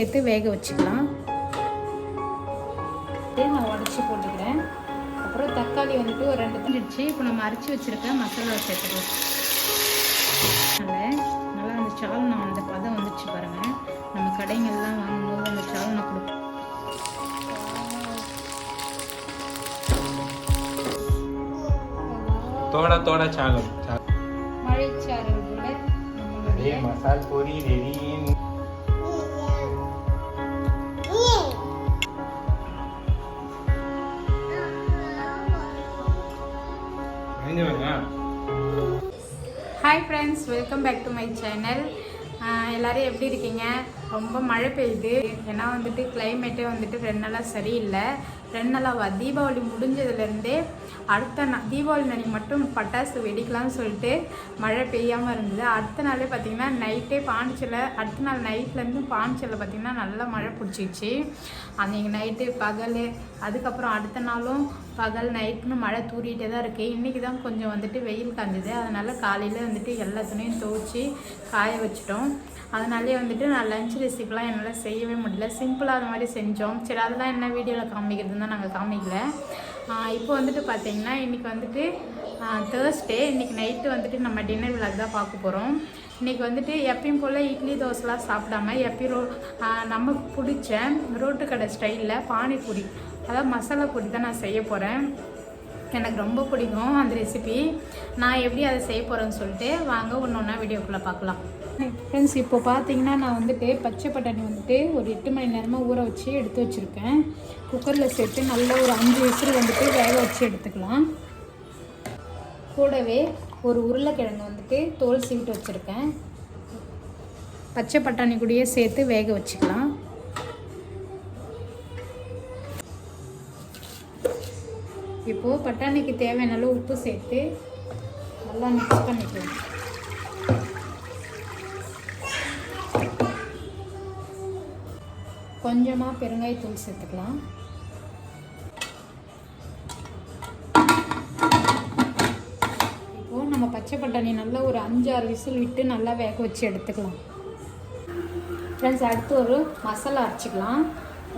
சேர்த்து வேக வச்சுக்கலாம். நான் உடச்சி போட்டுக்கிறேன். அப்புறம் தக்காளி வந்துட்டு ஒரு 2 தந்துடுச்சு. இப்போ நம்ம அரைச்சி வச்சுருக்க மசாலா சேர்த்துக்கலாம். நல்லா அந்த சால்னா அந்த பதம் வந்துச்சு பாருங்கள். நம்ம கடைங்கள்லாம் வாங்கும்போது அந்த சால்னா கொடுக்கும். थोड़ा थोड़ा चालो மழைச்சாரல் கூட ये मसाल पूरी ready hi friends, welcome back to my channel. எல்லோரும் எப்படி இருக்கீங்க? ரொம்ப மழை பெய்யுது. ஏன்னா வந்துட்டு கிளைமேட்டே வந்துட்டு 2 நாளாக சரியில்லை. 2 நாளாக தீபாவளி முடிஞ்சதுலேருந்தே அடுத்த தீபாவளி அன்னைக்கு மட்டும் பட்டாசு வெடிக்கலாம்னு சொல்லிட்டு மழை பெய்யாமல் இருந்தது. அடுத்த நாளே பார்த்திங்கன்னா நைட்டே பாண்டிச்சேரியில், அடுத்த நாள் நைட்லேருந்து பாண்டிச்சேரியில் பார்த்திங்கன்னா நல்லா மழை பிடிச்சிச்சு. அன்றைக்கி நைட்டு பகல், அதுக்கப்புறம் அடுத்த நாளும் பகல் நைட்டுன்னு மழை தூரிகிட்டே தான் இருக்குது. இன்றைக்கி தான் கொஞ்சம் வந்துட்டு வெயில் காஞ்சுது. அதனால் காலையில் வந்துட்டு எல்லா துணியும் துவைச்சி காய வச்சிட்டோம். அதனாலே வந்துட்டு நான் லஞ்ச் ரெசிபிலாம் என்னால் செய்யவே முடியல. சிம்பிளாக அது மாதிரி செஞ்சோம். சரி, அதெல்லாம் என்ன வீடியோவில் காமிக்கிறதுன்னு தான் நாங்கள் காமிக்கல. இப்போ வந்துட்டு பார்த்திங்கன்னா இன்றைக்கி வந்துட்டு தேர்ஸ்டே. இன்றைக்கி நைட்டு வந்துட்டு நம்ம டின்னர் விளாக் தான் பார்க்க போகிறோம். இன்றைக்கி வந்துட்டு எப்பயும் போல் இட்லி தோசைலாம் சாப்பிடாம எப்பயும் நமக்கு பிடிச்ச ரோட்டு கடை ஸ்டைலில் பானிபூரி, அதாவது மசாலா பூரி தான் நான் செய்ய போகிறேன். எனக்கு ரொம்ப பிடிக்கும் அந்த ரெசிபி. நான் எப்படி அதை செய்ய போகிறேன்னு சொல்லிட்டு வாங்க ஒன்று ஒன்றா வீடியோக்குள்ளே பார்க்கலாம். ஃப்ரெண்ட்ஸ், இப்போ பார்த்தீங்கன்னா நான் வந்துட்டு பச்சை பட்டாணி வந்துட்டு ஒரு 8 மணி நேரமாக ஊற வச்சு எடுத்து வச்சுருக்கேன். குக்கரில் சேர்த்து நல்லா ஒரு 5 விசில் வந்துட்டு வேக வச்சு எடுத்துக்கலாம். கூடவே ஒரு உருளைக்கிழங்கு வந்துட்டு தோல் சீவிட்டு வச்சுருக்கேன். பச்சை பட்டாணி கூடயே சேர்த்து வேக வச்சுக்கலாம். இப்போது பட்டாணிக்கு தேவையான அளவு உப்பு சேர்த்து நல்லா மிக்ஸ் பண்ணிக்கலாம். கொஞ்சமாக பெருங்காயத்தூள் சேர்த்துக்கலாம். இப்போது நம்ம பச்சை பட்டாணி நல்லா ஒரு 5-6 விசில் விட்டு நல்லா வேக வச்சு எடுத்துக்கலாம். ஃப்ரெண்ட்ஸ், அடுத்து ஒரு மசாலா அரைச்சிக்கலாம்.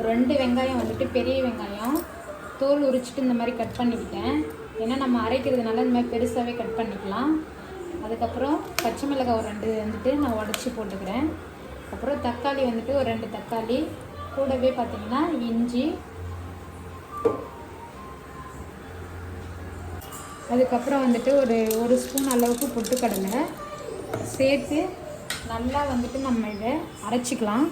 2 வெங்காயம் வந்துட்டு பெரிய வெங்காயம் தோல் உரிச்சிட்டு இந்த மாதிரி கட் பண்ணிக்கிட்டேன். ஏன்னா நம்ம அரைக்கிறதுனால இந்த மாதிரி பெருசாகவே கட் பண்ணிக்கலாம். அதுக்கப்புறம் பச்சை மிளகாய் ஒரு 2 வந்துட்டு நான் உடச்சி போட்டுக்கிறேன். அப்புறம் தக்காளி வந்துட்டு ஒரு 2 தக்காளி, கூடவே பார்த்திங்கன்னா இஞ்சி, அதுக்கப்புறம் வந்துட்டு ஒரு ஸ்பூன் அளவுக்கு பொட்டுக்கடலை சேர்த்து நல்லா வந்துட்டு நம்ம இதை அரைச்சிக்கலாம்.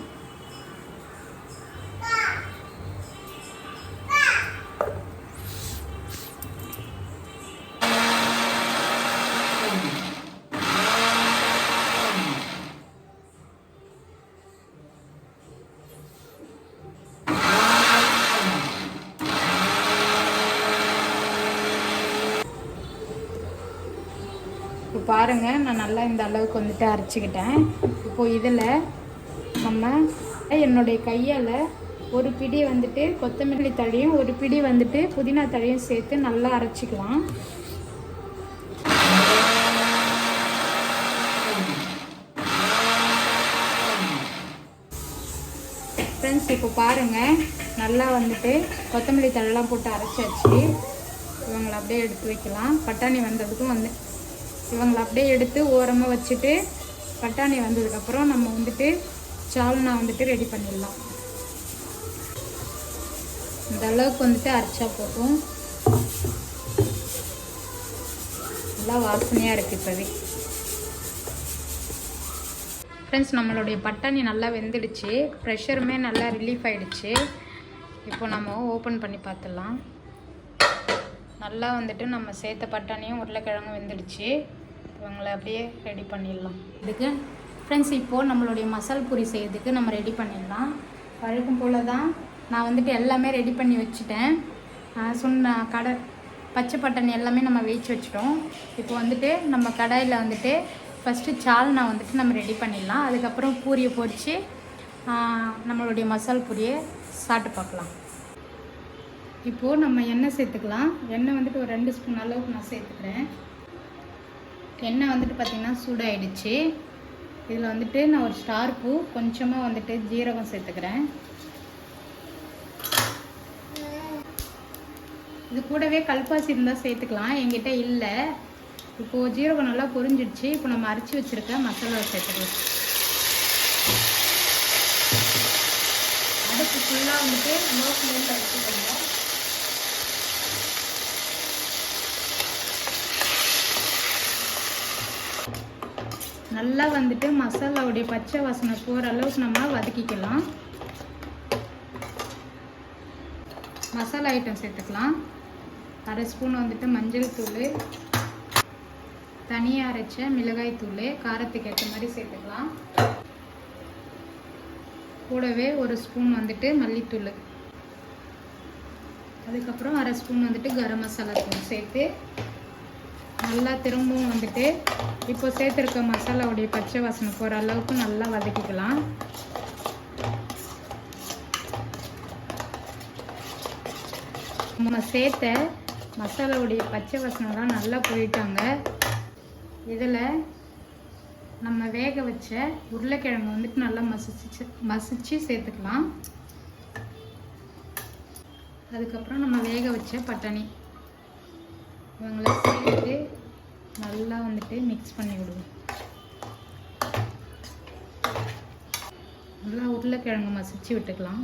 இப்போ பாருங்கள், நான் நல்லா இந்த அளவுக்கு வந்துட்டு அரைச்சிக்கிட்டேன். இப்போது இதில் நம்ம என்னுடைய கையால் ஒரு பிடி வந்துட்டு கொத்தமல்லி தழையும் ஒரு பிடி வந்துட்டு புதினா தழையும் சேர்த்து நல்லா அரைச்சிக்கலாம். ஃப்ரெண்ட்ஸ், இப்போ பாருங்கள் நல்லா வந்துட்டு கொத்தமல்லி தழைலாம் போட்டு அரைச்சாச்சு. இவங்களை அப்படியே எடுத்து வைக்கலாம். பட்டாணி வந்ததுக்கும் இவங்களை அப்படியே எடுத்து ஓரமாக வச்சுட்டு பட்டாணி வந்ததுக்கப்புறம் நம்ம வந்துட்டு சால்னா வந்துட்டு ரெடி பண்ணிடலாம். இந்த அளவுக்கு வந்துட்டு அரைச்சா போதும். நல்லா வாசனையாக இருக்குது இப்போவே. ஃப்ரெண்ட்ஸ், நம்மளுடைய பட்டாணி நல்லா வெந்துடுச்சு. ப்ரெஷருமே நல்லா ரிலீஃப் ஆகிடுச்சு. இப்போ நம்ம ஓப்பன் பண்ணி பார்த்துடலாம். நல்லா வந்துட்டு நம்ம சேர்த்த பட்டாணியும் உருளைக்கிழங்கும் வெந்துடுச்சு. இவங்களை அப்படியே ரெடி பண்ணிடலாம். இதுக்கு ஃப்ரெண்ட்ஸ், இப்போது நம்மளுடைய மசால் பூரி செய்யறதுக்கு நம்ம ரெடி பண்ணிடலாம். வழக்கம் போல் தான் நான் வந்துட்டு எல்லாமே ரெடி பண்ணி வச்சுட்டேன். சொன்ன பச்சை பட்டாணி எல்லாமே நம்ம வேவிச்சு வச்சுட்டோம். இப்போ வந்துட்டு நம்ம கடாயில் வந்துட்டு ஃபஸ்ட்டு சால்னா வந்துட்டு நம்ம ரெடி பண்ணிடலாம். அதுக்கப்புறம் பூரியை பொரித்து நம்மளுடைய மசால் பூரியை சாப்பிட்டு பார்க்கலாம். இப்போது நம்ம எண்ணெய் சேர்த்துக்கலாம். எண்ணெய் வந்துட்டு ஒரு 2 ஸ்பூன் அளவுக்கு நான் சேர்த்துக்கிறேன். எண்ணெய் வந்துட்டு பார்த்திங்கன்னா சூடாகிடுச்சு. இதில் வந்துட்டு நான் ஒரு ஸ்டார் பூ கொஞ்சமாக வந்துட்டு ஜீரகம் சேர்த்துக்கிறேன். இது கூடவே கல்பாசி இருந்தால் சேர்த்துக்கலாம், என்கிட்ட இல்லை. இப்போது ஜீரகம் நல்லா பொரிஞ்சிடுச்சு. இப்போ நம்ம அரைச்சி வச்சுருக்க மசாலா சேர்த்துக்கலாம். அடுப்பு ஃபுல்லாக வந்துட்டு லோ ஃப்ளேமில் வச்சுக்கோங்க. நல்லா வந்துட்டு மசாலாவுடைய பச்சை வாசனை போகிற அளவுக்கு நம்ம வதக்கிக்கலாம். மசாலா ஐட்டம் சேர்த்துக்கலாம். அரை ஸ்பூன் வந்துட்டு மஞ்சள் தூள், தனியாக அரைச்ச மிளகாய் தூள், காரத்துக்கு ஏற்ற மாதிரி சேர்த்துக்கலாம். கூடவே ஒரு ஸ்பூன் வந்துட்டு மல்லித்தூள், அதுக்கப்புறம் அரை ஸ்பூன் வந்துட்டு கரம் மசாலா தூள் சேர்த்து நல்லா திரும்பவும் வந்துட்டு இப்போ சேர்த்துருக்க மசாலாவுடைய பச்சை வாசனை போகிற அளவுக்கு நல்லா வதக்கிக்கலாம். நம்ம சேர்த்த மசாலாவுடைய பச்சை வாசனைலாம் நல்லா போயிட்டாங்க. இதில் நம்ம வேக வச்ச உருளைக்கிழங்கு வந்துட்டு நல்லா மசிச்சு சேர்த்துக்கலாம். அதுக்கப்புறம் நம்ம வேக வச்ச பட்டாணி இவங்களை சேர்த்து நல்லா வந்துட்டு மிக்ஸ் பண்ணி விடுவோம். நல்லா உருளைக்கிழங்கு மசிச்சு விட்டுக்கலாம்.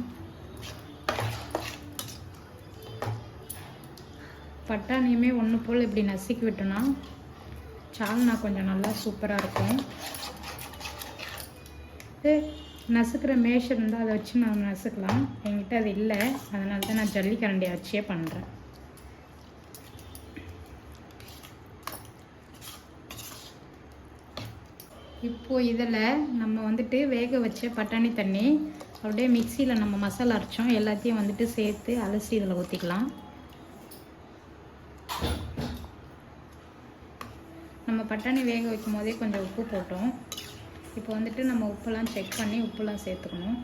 பட்டாணியுமே ஒன்று போல் இப்படி நசுக்கி விட்டோன்னா சால்னா கொஞ்சம் நல்லா சூப்பராக இருக்கும். நசுக்கிற மேஷ் இருந்தால் அதை வச்சு நான் நசுக்கலாம். என்கிட்ட அது இல்லை, அதனால தான் நான் ஜல்லிக்கரண்டியை வச்சே பண்ணுறேன். இப்போது இதில் நம்ம வந்துட்டு வேக வச்ச பட்டாணி தண்ணி அப்படியே மிக்சியில் நம்ம மசாலா அரைச்சோம் எல்லாத்தையும் வந்துட்டு சேர்த்து அலசி இதில் ஊற்றிக்கலாம். நம்ம பட்டாணி வேக வைக்கும் போதே கொஞ்சம் உப்பு போட்டோம். இப்போ வந்துட்டு நம்ம உப்பெல்லாம் செக் பண்ணி உப்புலாம் சேர்த்துக்கணும்.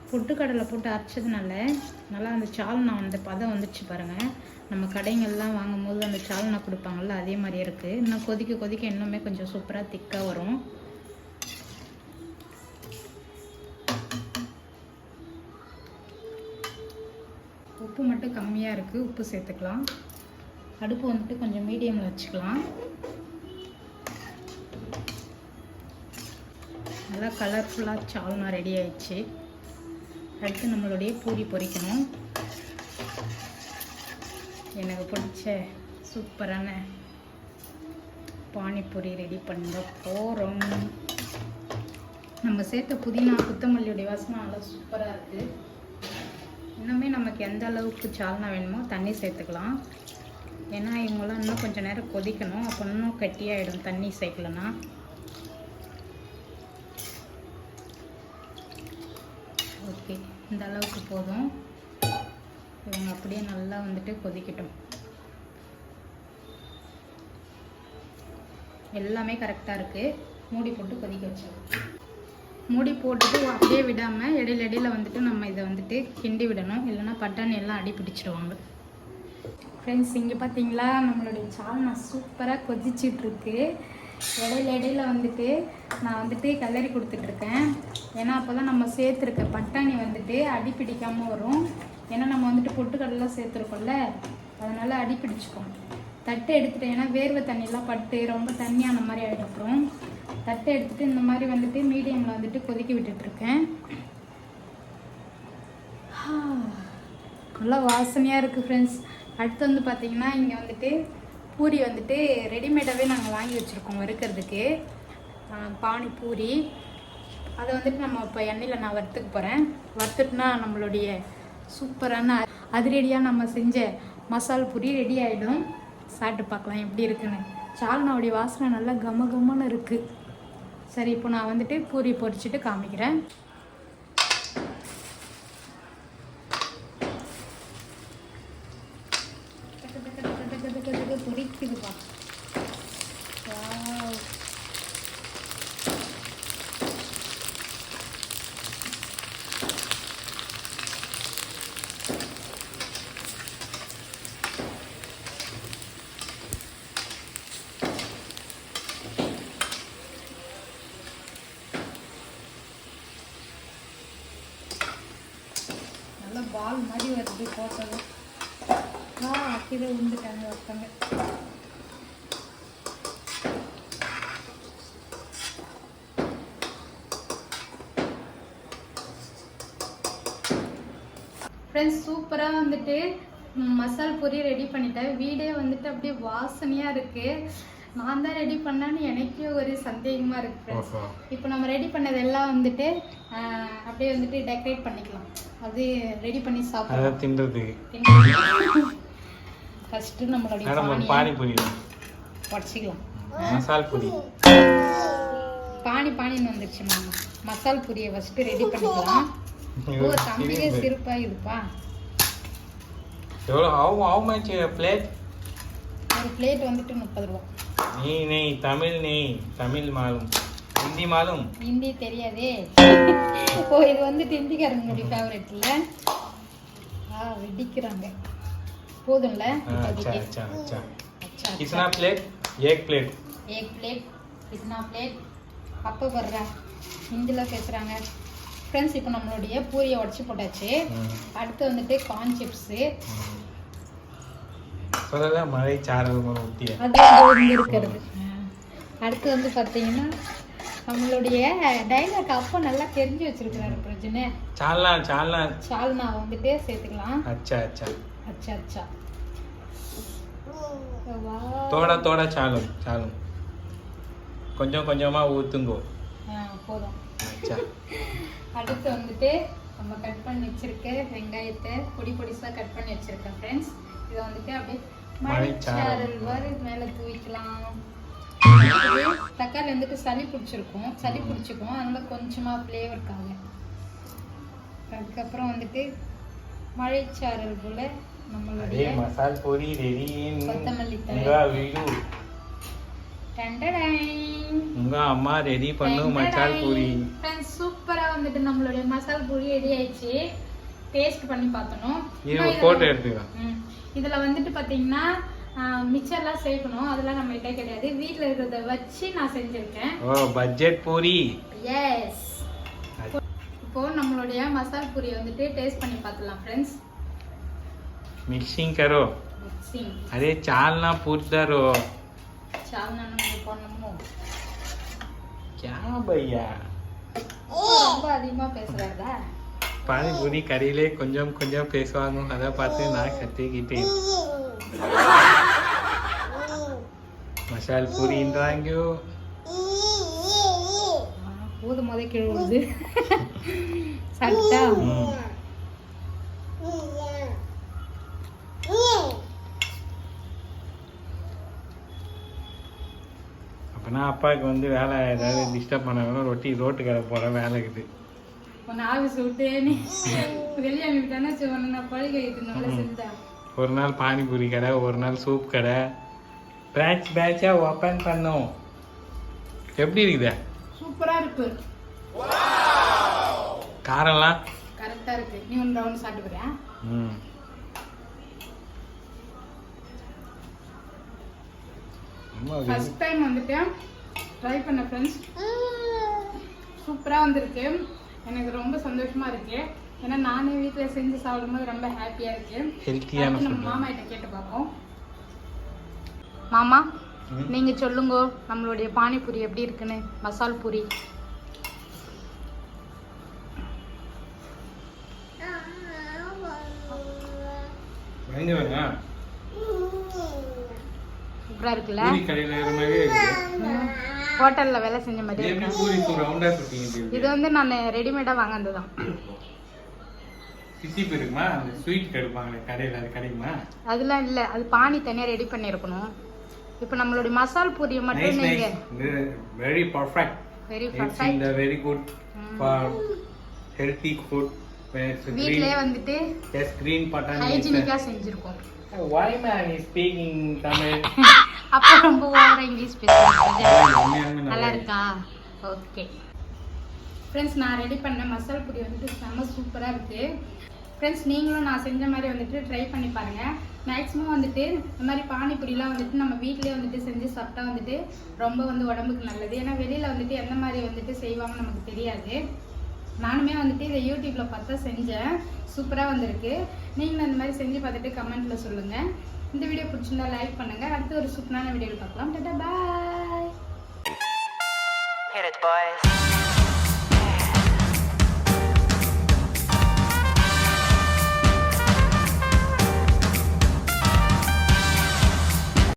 பொட்டுக்கடலை போட்டு அரைச்சதுனால நல்லா அந்த சால்னா அந்த பதம் வந்துச்சு பாருங்கள். நம்ம கடைங்கள்லாம் வாங்கும் போது அந்த சால்னா கொடுப்பாங்கள்ல அதே மாதிரி இருக்குது. இன்னும் கொதிக்க கொதிக்க இன்னுமே கொஞ்சம் சூப்பராக திக்காக வரும். உப்பு மட்டும் கம்மியாக இருக்குது, உப்பு சேர்த்துக்கலாம். அடுப்பு வந்துட்டு கொஞ்சம் மீடியமில் வச்சுக்கலாம். நல்லா கலர்ஃபுல்லாக சால்னா ரெடி ஆயிடுச்சு. அடுத்து நம்மளுடைய பூரி பொரிக்கணும். எனக்கு பிடிச்ச சூப்பரான பானிபூரி ரெடி பண்ண போகிறோம். நம்ம சேர்த்த புதினா கொத்தமல்லியுடைய வாசனை நல்லா சூப்பராக இருக்குது. இன்னுமே நமக்கு எந்த அளவுக்கு சால்னா வேணுமோ தண்ணி சேர்த்துக்கலாம். ஏன்னா இவங்களாம் இன்னும் கொஞ்சம் நேரம் கொதிக்கணும், அப்போ இன்னும் கட்டியாகிடும் தண்ணி சேர்க்கலன்னா. ஓகே, இந்த அளவுக்கு போதும். இவங்க அப்படியே நல்லா வந்துட்டு கொதிக்கட்டும். எல்லாமே கரெக்டாக இருக்குது. மூடி போட்டு கொதிக்க வச்சிடலாம். மூடி போட்டுட்டு அப்படியே விடாமல் இடையில இடையில வந்துட்டு நம்ம இதை வந்துட்டு கிண்டி விடணும், இல்லைன்னா பட்டாணி எல்லாம் அடி பிடிச்சிடுவாங்க. ஃப்ரெண்ட்ஸ், இங்கே பார்த்தீங்களா நம்மளுடைய சால்னா சூப்பராக கொதிச்சிட்ருக்கு. இடையில இடையில வந்துட்டு நான் வந்துட்டு கிளறி கொடுத்துட்ருக்கேன். ஏன்னா அப்போ தான் நம்ம சேர்த்துருக்க பட்டாணி வந்துட்டு அடி பிடிக்காமல் வரும். ஏன்னா நம்ம வந்துட்டு பொட்டுக்கடலாம் சேர்த்துருக்கோம்ல, அதனால் அடி பிடிச்சிக்கும். தட்டை எடுத்துகிட்டு, ஏன்னா வேர்வை தண்ணியெலாம் பட்டு ரொம்ப தண்ணியான மாதிரி ஆகிடும். அப்புறம் தட்டை எடுத்துகிட்டு இந்த மாதிரி வந்துட்டு மீடியமில் வந்துட்டு கொதிக்க விட்டுட்ருக்கேன். நல்லா வாசனையாக இருக்குது ஃப்ரெண்ட்ஸ். அடுத்து வந்து பார்த்திங்கன்னா இங்கே வந்துட்டு பூரி வந்துட்டு ரெடிமேடாகவே நாங்கள் வாங்கி வச்சுருக்கோம் வறுக்கிறதுக்கு. பானிபூரி அதை வந்துட்டு நம்ம இப்போ எண்ணெயில் நான் வறுத்துக்க போகிறேன். வறுத்துட்டுனா நம்மளுடைய சூப்பரான அதிரடியாக நம்ம செஞ்ச மசால் பூரி ரெடி ஆகிடும். சாப்பிட்டு பார்க்கலாம் எப்படி இருக்குன்னு. சால்னாவுடைய வாசனை நல்லா கம கமன்னு இருக்குது. சரி, இப்போ நான் வந்துட்டு பூரி பொரிச்சிட்டு காமிக்கிறேன். பொரிக்குதுப்பா. பால் மாதிரி வருது போட்டது. கீழே விழுந்துட்டாங்க ஒருத்தங்க. ஃப்ரெண்ட்ஸ் சூப்பராக வந்துட்டு மசால் பூரி ரெடி பண்ணிட்டேன். வீடே வந்துட்டு அப்படியே வாசனையாக இருக்குது. நான் தான் ரெடி பண்ணேன்னு எனக்கே ஒரு சந்தேகமாக இருக்குது ஃப்ரெண்ட்ஸ். இப்போ நம்ம ரெடி பண்ணதெல்லாம் வந்துட்டு அப்படியே வந்துட்டு டெக்கரேட் பண்ணிக்கலாம். அது ரெடி பண்ணி சாப்பிடலாம். தின்றதுக்கு ஃபஸ்ட்டு நம்மளுடைய பானிபூரி உடச்சிக்கலாம். மசால் பூரி பானின்னு வந்துருச்சு. மாமா மசால் பூரியை ஃபஸ்ட்டு ரெடி பண்ணிக்கலாம். தம்பியே சிறப்பா இதுப்பா. எவ்வளோ how much plate? ஒரு பிளேட் வந்துட்டு 30 ரூபா. नहीं तमिल मालूम हिंदी मालूम हिंदी தெரியாதே. ஓ இது வந்துட்டு ஹிந்திக்காரங்களுடைய ஃபேவரட் இல்ல. வெடிக்கிறாங்க. போதும்ல? अच्छा अच्छा अच्छा कितना प्लेट? एक प्लेट कितना प्लेट? அப்போ வர்ற ஹிந்தில பேசுறாங்க. ஃப்ரெண்ட்ஸ் இப்போ நம்மளுடைய பூரியை உடச்சி போட்டாச்சு. அடுத்து வந்துட்டு கார்ன் சிப்ஸு. மழை சாரல் அது இருக்கிறது. அடுத்து வந்து பார்த்தீங்கன்னா நம்மளுடைய டைலாக் அப்போ நல்லா தெரிஞ்சு வச்சிருக்கிறாரு பிரச்சனை. சால்னா வந்துட்டு சேர்த்துக்கலாம். अच्छा अच्छा अच्छा अच्छा தோட சாலும் கொஞ்சம் கொஞ்சமா ஊத்துங்கோ. போதும். அடுத்து வந்துட்டு நம்ம கட் பண்ணி வச்சிருக்க வெங்காயத்தை பொடிசாக கட் பண்ணி வச்சிருக்கேன் ஃப்ரெண்ட்ஸ். இதை வந்துட்டு அப்படியே மழைச்சாரல் வரை மேலே தூவிக்கலாம். தக்காளி வந்துட்டு சளி பிடிச்சிக்கும் அதனால கொஞ்சமாக ஃப்ளேவருக்காக. அதுக்கப்புறம் வந்துட்டு மழைச்சாரல் போல நம்மளுடைய மசால் பூரி ரெடி. கொத்தமல்லி உங்க அம்மா ரெடி பண்ணு மசால் பூரி. ஃப்ரெண்ட்ஸ் சூப்பரா வந்துட்டு நம்மளுடைய மசால் பூரி ரெடி ஆயிடுச்சு. டேஸ்ட் பண்ணி பார்த்தோம். போட்டோ எடுத்துக்கலாம். இதுல வந்துட்டு பாத்தீங்கன்னா மிச்சர்லாம் சேர்க்கணும். அதெல்லாம் நம்ம கிட்ட கிடையாது. வீட்ல இருக்கிறத வச்சு நான் செஞ்சிருக்கேன். பட்ஜெட் பூரி. எஸ். இப்போ நம்மளுடைய மசால் பூரி வந்துட்டு டேஸ்ட் பண்ணி பார்த்தலாம் ஃப்ரெண்ட்ஸ். मिक्सिंग करो. अरे चालना पूछता रहो. चालना नहीं பண்ணனுமோ? क्या भैया ரொம்ப அதிகமா பேசுறாரா? பானிபூரி கறியிலே கொஞ்சம் கொஞ்சம் பேசுவாங்க. அதை பார்த்து நான் கத்திக்கிட்டேன். மசால் பூரின்றாங்க. போதும் போதே கிழுவுது. சாப்பிட்டா அப்பனா அப்பாவுக்கு வந்து வேலை ஏதாவது டிஸ்டர்ப் பண்ணாங்கன்னா ரோட்டு கடை போகிற வேலை இருக்குது. ஒரு நாள் பானிபூரி கடை, ஒரு நாள் சூப் கடை, பேட்சா ஓப்பன் பண்ணோம். எப்படி இருக்குது? சூப்பரா இருக்கு. காரம்லாம் கரெக்டா இருக்கு. நீ ஒன்று ரவுண்ட் சாப்பிட்டுக்கிறியா? ஃபர்ஸ்ட் டைம் வந்துட்டு ட்ரை பண்ண ஃப்ரெண்ட்ஸ். சூப்பராக வந்திருக்கு. எனக்கு ரொம்ப சந்தோஷமா இருக்கு. ஏன்னா நானே வீட்டில் செஞ்சு சாப்பிடும்போது ரொம்ப ஹாப்பியாக இருக்கு. ஹெல்த்தியான நம்ம மாமா கிட்ட கேட்டு பார்ப்போம். மாமா நீங்க சொல்லுங்க நம்மளுடைய பானிபூரி எப்படி இருக்குன்னு. மசால் பூரி சூப்பரா இருக்குல்ல? ஹோட்டல்ல வேலை செஞ்ச மாதிரி இருக்கு. இது வந்து நான் ரெடிமேடா வாங்கினதுதான். அதெல்லாம் இல்ல, அது பானி தனியா ரெடி பண்ணிருக்கணும். இப்போ நம்மளுடைய மசால் பூரியை மட்டும் நீங்க very perfect very good for healthy food. வீட்லயே வந்துட்டு ஸ்கிரீன் பட்டன் ஹைஜீனிக்கா செஞ்சிருக்கோம். why man is speaking Tamil? அப்ப ரொம்ப ஓவரா இங்கிலீஷ் பேசுறீங்க. நல்லா இருக்கா? ஓகே ஃப்ரெண்ட்ஸ், நான் ரெடி பண்ண மசால் பூரி வந்துட்டு செம்ம சூப்பராக இருக்குது. ஃப்ரெண்ட்ஸ், நீங்களும் நான் செஞ்ச மாதிரி வந்துட்டு ட்ரை பண்ணி பாருங்கள். மேக்ஸிமம் வந்துட்டு இந்த மாதிரி பானிபூரிலாம் வந்துட்டு நம்ம வீட்டிலே வந்துட்டு செஞ்சு சாப்பிட்டா வந்துட்டு ரொம்ப வந்து உடம்புக்கு நல்லது. ஏன்னா வெளியில் வந்துட்டு எந்த மாதிரி வந்துட்டு செய்வாங்கன்னு நமக்கு தெரியாது. நானுமே வந்துட்டு இதை யூடியூப்பில் பார்த்தா செஞ்சேன், சூப்பராக வந்திருக்கு. நீங்களும் இந்த மாதிரி செஞ்சு பார்த்துட்டு கமெண்ட்டில் சொல்லுங்கள். இந்த வீடியோ பிடிச்சிருந்தா லைக் பண்ணுங்கள். அடுத்து ஒரு சூப்பரான வீடியோவில் பார்க்கலாம். டாடா பாய். Hit it, boys.